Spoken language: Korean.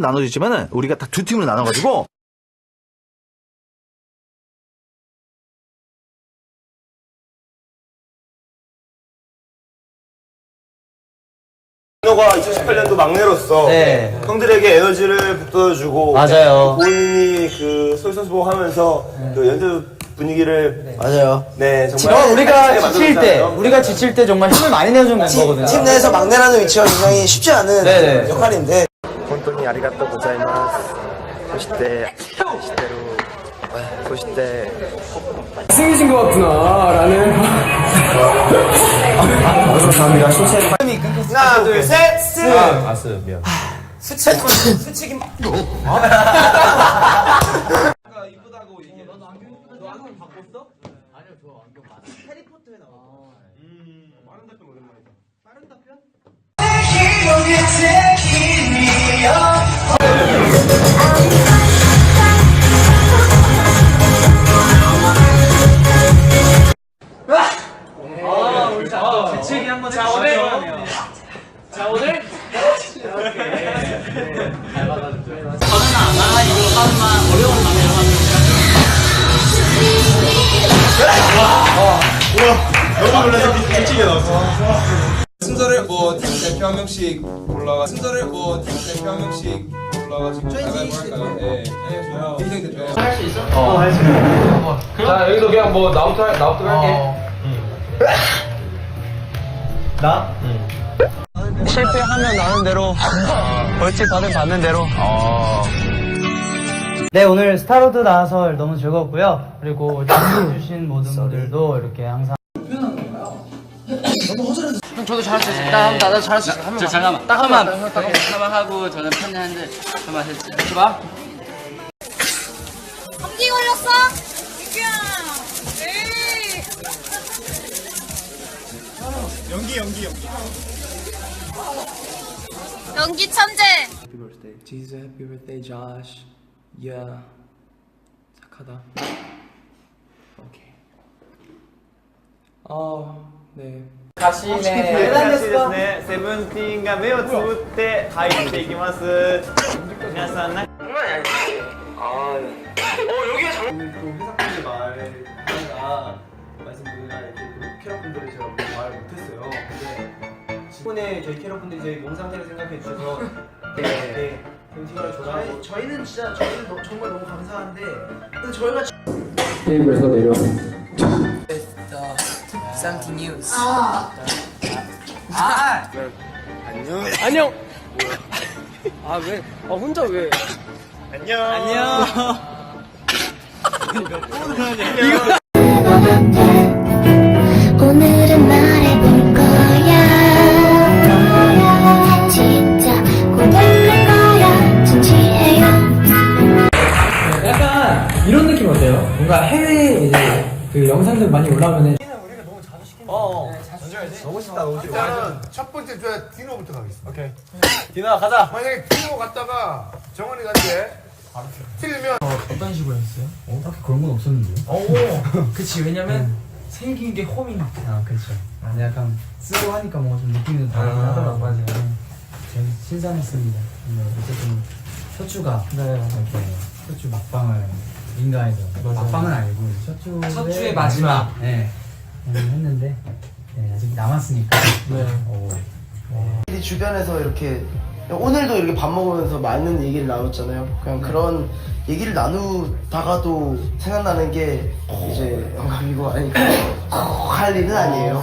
나눠지지만은 우리가 딱 두 팀으로 나눠가지고 너가 2018년도 막내로서 네. 형들에게 에너지를 북돋아주고 맞아요. 본인이 그 솔선수범하면서 그 연주 분위기를 맞아요. 네 정말 지금 만들어줬잖아요. 우리가 지칠 때 정말 힘을 많이 내준 멤버거든요. 팀 내에서 막내라는 위치가 굉장히 쉽지 않은 네네. 역할인데 本当にありがとうございます。そしてそして 승리신 것 같구나라는. 감사합니다. 하나 둘셋 수치기 너무 놀라서 미치게 나왔어. 순서를 뭐 팀 대표 한 명씩 올라가 순서를 뭐 팀 대표 한 명씩 올라가지고 가위바위보 할까요? 네. 희생 대표. 할 수 있어? 할 수 있어. 자 여기도 그냥 뭐 나부터 할게. 나? 실패하면 나는 대로 벌칙 받는 대로. 네, 오늘 스타로드 나와서 너무 즐거웠고요. 그리고 참여해주신 모든 분들도 이렇게 항상 저도 잘할 수 있어. 나도 잘할 수 있어. 잠깐만. 딱 한번 하고 저는 편애하는데 한번 했지. 해봐. 감기 걸렸어? 민규야. 에이. 연기 천재. Happy birthday, Jesus. Happy birthday, Josh. Yeah. 착하다. 오케이. 네. セブンティーンが目をつぶって入っていきます。皆さんな。 오늘 또 회사분들 말하다가 말씀드리나 이렇게 또 캐럿분들이 제가 말 못했어요. 근데 이번에 저희 캐럿분들이 저희 몸 상태를 생각해 주셔서 네, 벤팅을 좋아하고 저희는 진짜 정말 너무 감사한데 근데 저희가 테이블에서 내려. Something news. 안녕. 아 왜? 혼자 왜? 안녕. 오늘은 말해볼 거야. 진짜 고백할 거야. 진지해요. 약간 이런 느낌 어때요? 뭔가 해외 이제 그 영상들 많이 올라오면은 너무 쉽다 너무 쉽다. 일단은 첫 번째 줘야 디노부터 가겠습니다. 오케이. 디노 가자. 만약에 디노 갔다가 정원이 갔는데 틀리면 어떤 식으로 했어요? 딱히 그런 건 없었는데요. 오, 그치. 왜냐면 생긴 게 홈이. 아, 그렇죠. 아, 약간 쓰고 하니까 뭔가 좀 느낌이 좀 다르긴 하더라고요. 맞아요. 되게 신선했습니다. 근데 어쨌든 셔츠가 이렇게 셔츠 막방을 인가해서 막방은 아니고 셔츠의 마지막. 네. 했는데 네, 아직 남았으니까. 네. 이 주변에서 이렇게 오늘도 이렇게 밥 먹으면서 많은 얘기를 나눴잖아요. 그냥 그런 얘기를 나누다가도 생각나는 게 이제 영감이고 아니까 할 일은 아니에요.